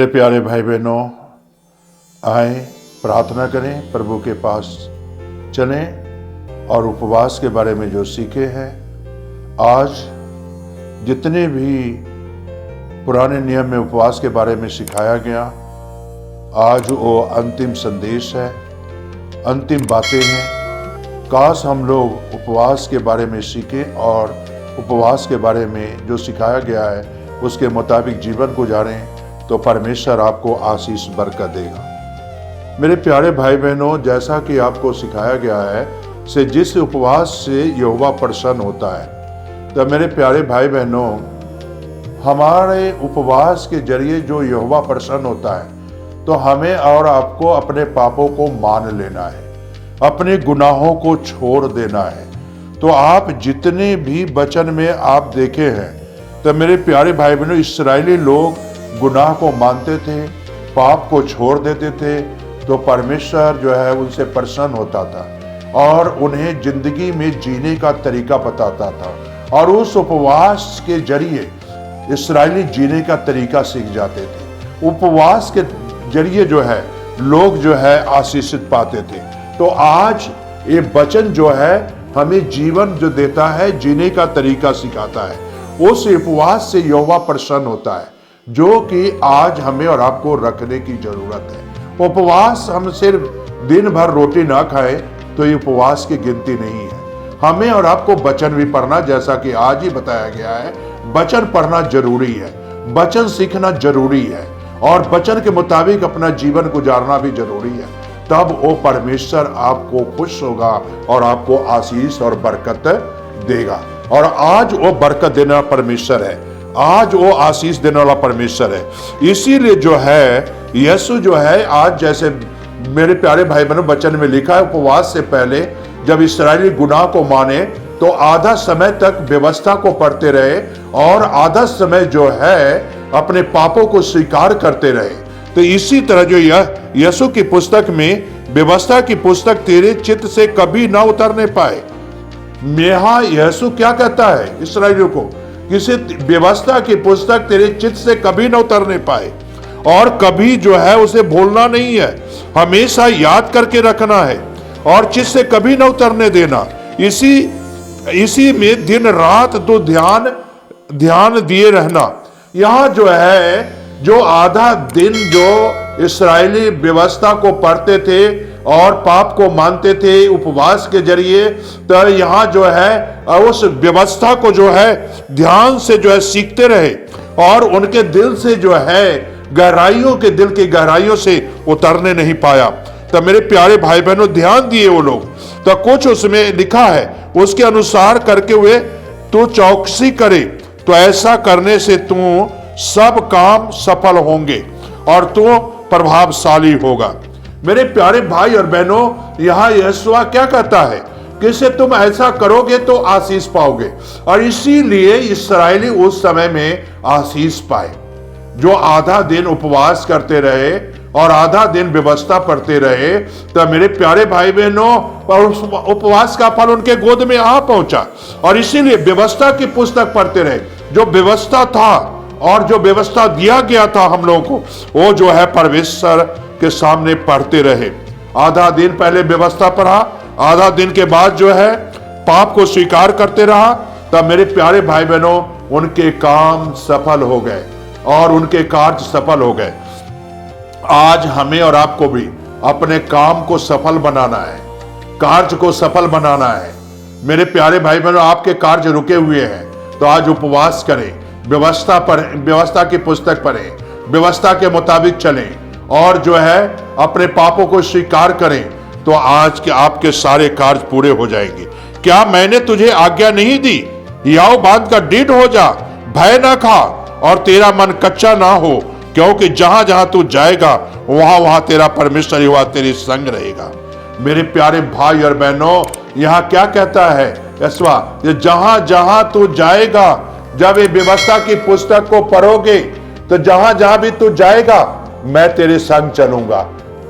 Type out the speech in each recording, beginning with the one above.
प्यारे भाई बहनों, आए प्रार्थना करें, प्रभु के पास चलें और उपवास के बारे में जो सीखे हैं, आज जितने भी पुराने नियम में उपवास के बारे में सिखाया गया, आज वो अंतिम संदेश है, अंतिम बातें हैं। काश हम लोग उपवास के बारे में सीखें और उपवास के बारे में जो सिखाया गया है उसके मुताबिक जीवन गुजारें, तो परमेश्वर आपको आशीष बरकत देगा। मेरे प्यारे भाई बहनों, जैसा कि आपको सिखाया गया है से जिस उपवास से यहोवा प्रसन्न होता है, तो मेरे प्यारे भाई बहनों, हमारे उपवास के जरिए जो यहोवा प्रसन्न होता है, तो हमें और आपको अपने पापों को मान लेना है, अपने गुनाहों को छोड़ देना है। तो आप जितने भी वचन में आप देखे हैं, तो मेरे प्यारे भाई बहनों, इस्राएली लोग गुनाह को मानते थे, पाप को छोड़ देते थे, तो परमेश्वर जो है उनसे प्रसन्न होता था और उन्हें जिंदगी में जीने का तरीका बताता था, और उस उपवास के जरिए इस्राएली जीने का तरीका सीख जाते थे। उपवास के जरिए जो है लोग जो है आशीषित पाते थे। तो आज ये वचन जो है हमें जीवन जो देता है, जीने का तरीका सिखाता है। उस उपवास से यहोवा प्रसन्न होता है, जो कि आज हमें और आपको रखने की जरूरत है। उपवास हम सिर्फ दिन भर रोटी ना खाएं तो ये उपवास की गिनती नहीं है। हमें और आपको वचन भी पढ़ना, जैसा कि आज ही बताया गया है, वचन पढ़ना जरूरी है, वचन सीखना जरूरी है और वचन के मुताबिक अपना जीवन गुजारना भी जरूरी है। तब वो परमेश्वर आपको खुश होगा और आपको आशीष और बरकत देगा। और आज वो बरकत देने वाला परमेश्वर है, आज वो आशीष देने वाला परमेश्वर है। इसीलिए जो है यीशु जो है, आज जैसे मेरे प्यारे भाई बहनों वचन में लिखा है, उपवास से पहले जब इस्राएली गुनाह को माने तो आधा समय तक व्यवस्था को पढ़ते रहे और आधा समय जो है अपने पापों को स्वीकार करते रहे। तो इसी तरह जो यीशु की पुस्तक में, व्यवस्था की पुस्तक तेरे चित्त से कभी ना उतरने पाए। यहाँ यीशु क्या कहता है इस्राएलियों को, किसी व्यवस्था की पुस्तक तेरे चित्त से कभी न उतरने पाए, और कभी जो है उसे भूलना नहीं है, हमेशा याद करके रखना है और चित्त से कभी न उतरने देना। इसी में दिन रात तो ध्यान दिए रहना। यहाँ जो है, जो आधा दिन जो इस्राएली व्यवस्था को पढ़ते थे और पाप को मानते थे उपवास के जरिए, तो यहाँ जो है उस व्यवस्था को जो है ध्यान से जो है सीखते रहे और उनके दिल से जो है दिल की गहराइयों से उतरने नहीं पाया। तो मेरे प्यारे भाई बहनों, ध्यान दिए वो लोग। तो कुछ उसमें लिखा है, उसके अनुसार करके हुए तू चौकसी करे, तो ऐसा करने से तू सब काम सफल होंगे और तू प्रभावशाली होगा। मेरे प्यारे भाई और बहनों, यहाँ यहोवा क्या कहता है कि से तुम ऐसा करोगे तो आशीष पाओगे। और इसीलिए इस्राएली उस समय में आशीष पाए, जो आधा दिन उपवास करते रहे और आधा दिन व्यवस्था पढ़ते रहे। तो मेरे प्यारे भाई बहनों, उपवास का फल उनके गोद में आ पहुंचा और इसीलिए व्यवस्था की पुस्तक पढ़ते रहे। जो व्यवस्था था और जो व्यवस्था दिया गया था हम लोगों को, वो जो है परमेश्वर के सामने पढ़ते रहे। आधा दिन पहले व्यवस्था पढ़ा, आधा दिन के बाद जो है पाप को स्वीकार करते रहा। तब मेरे प्यारे भाई बहनों, उनके काम सफल हो गए और उनके कार्य सफल हो गए। आज हमें और आपको भी अपने काम को सफल बनाना है, कार्य को सफल बनाना है। मेरे प्यारे भाई बहनों, आपके कार्य रुके हुए हैं, तो आज उपवास करें, व्यवस्था की पुस्तक पढ़ें, व्यवस्था के मुताबिक चलें और जो है अपने पापों को स्वीकार करें, तो आज के आपके सारे कार्य पूरे हो जाएंगे। क्या मैंने तुझे आज्ञा नहीं दी, याओ बांध का दृढ़ हो जा, भय ना खा और तेरा मन कच्चा ना हो, क्योंकि जहां जहां तू जाएगा वहां वहां तेरा परमेश्वर यहोवा तेरे संग रहेगा। मेरे प्यारे भाई और बहनों, यहाँ क्या कहता है यहोवा, जहां जहां तू जाएगा, जब ये व्यवस्था की पुस्तक को पढ़ोगे तो जहां जहां भी तू जाएगा मैं तेरे संग चलूंगा।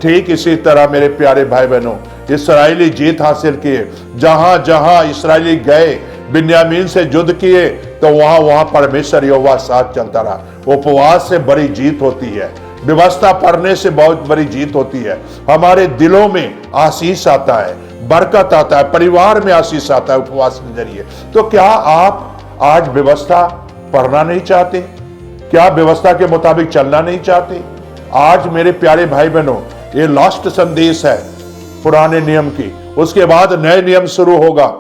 ठीक इसी तरह मेरे प्यारे भाई बहनों, इस्राएली जीत हासिल किए, जहां जहां इस्राएली गए, बिन्यामीन से युद्ध किए, तो वहां वहां परमेश्वर यहोवा साथ चलता रहा। उपवास से बड़ी जीत होती है। व्यवस्था पढ़ने से बहुत बड़ी जीत होती है। हमारे दिलों में आशीष आता है, बरकत आता है, परिवार में आशीष आता है उपवास के जरिए। तो क्या आप आज व्यवस्था पढ़ना नहीं चाहते? क्या व्यवस्था के मुताबिक चलना नहीं चाहते? आज मेरे प्यारे भाई बहनों, ये लास्ट संदेश है पुराने नियम की, उसके बाद नए नियम शुरू होगा।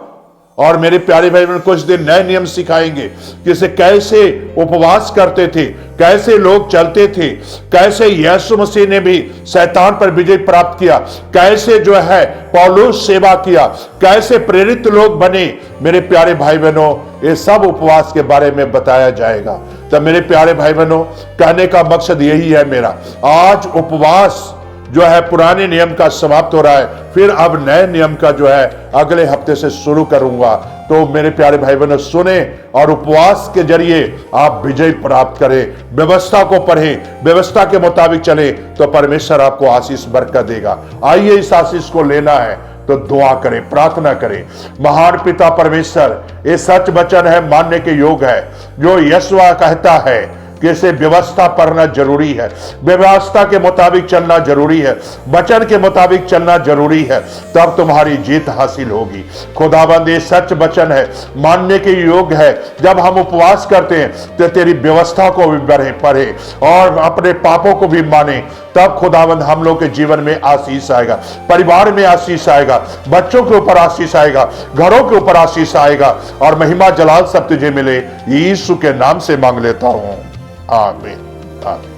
और मेरे प्यारे भाई बहन कुछ दिन नए नियम सिखाएंगे कि कैसे उपवास करते थे, कैसे लोग चलते थे, कैसे यीशु मसीह ने भी शैतान पर विजय प्राप्त किया, कैसे जो है पौलुस सेवा किया, कैसे प्रेरित लोग बने। मेरे प्यारे भाई बहनों, ये सब उपवास के बारे में बताया जाएगा। तब मेरे प्यारे भाई बहनों, कहने का मकसद यही है मेरा, आज उपवास जो है पुराने नियम का समाप्त हो रहा है, फिर अब नए नियम का जो है अगले हफ्ते से शुरू करूंगा। तो मेरे प्यारे भाई बहनों सुने और उपवास के जरिए आप विजय प्राप्त करें, व्यवस्था को पढ़ें, व्यवस्था के मुताबिक चले, तो परमेश्वर आपको आशीष बरकत देगा। आइए इस आशीष को लेना है तो दुआ करें, प्रार्थना करें। महान पिता परमेश्वर, ये सच वचन है, मानने के योग है, जो यीशु कहता है कि इसे व्यवस्था पढ़ना जरूरी है, व्यवस्था के मुताबिक चलना जरूरी है, वचन के मुताबिक चलना जरूरी है, तब तुम्हारी जीत हासिल होगी। खुदाबंद ये सच वचन है, मानने के योग्य है। जब हम उपवास करते हैं तो तेरी व्यवस्था को भी पढ़े और अपने पापों को भी माने, तब खुदाबंद हम लोग के जीवन में आशीष आएगा, परिवार में आशीष आएगा, बच्चों के ऊपर आशीष आएगा, घरों के ऊपर आशीष आएगा, और महिमा जलाल सब तुझे मिले। यीशु के नाम से मांग लेता हूं, आमीन, आमीन।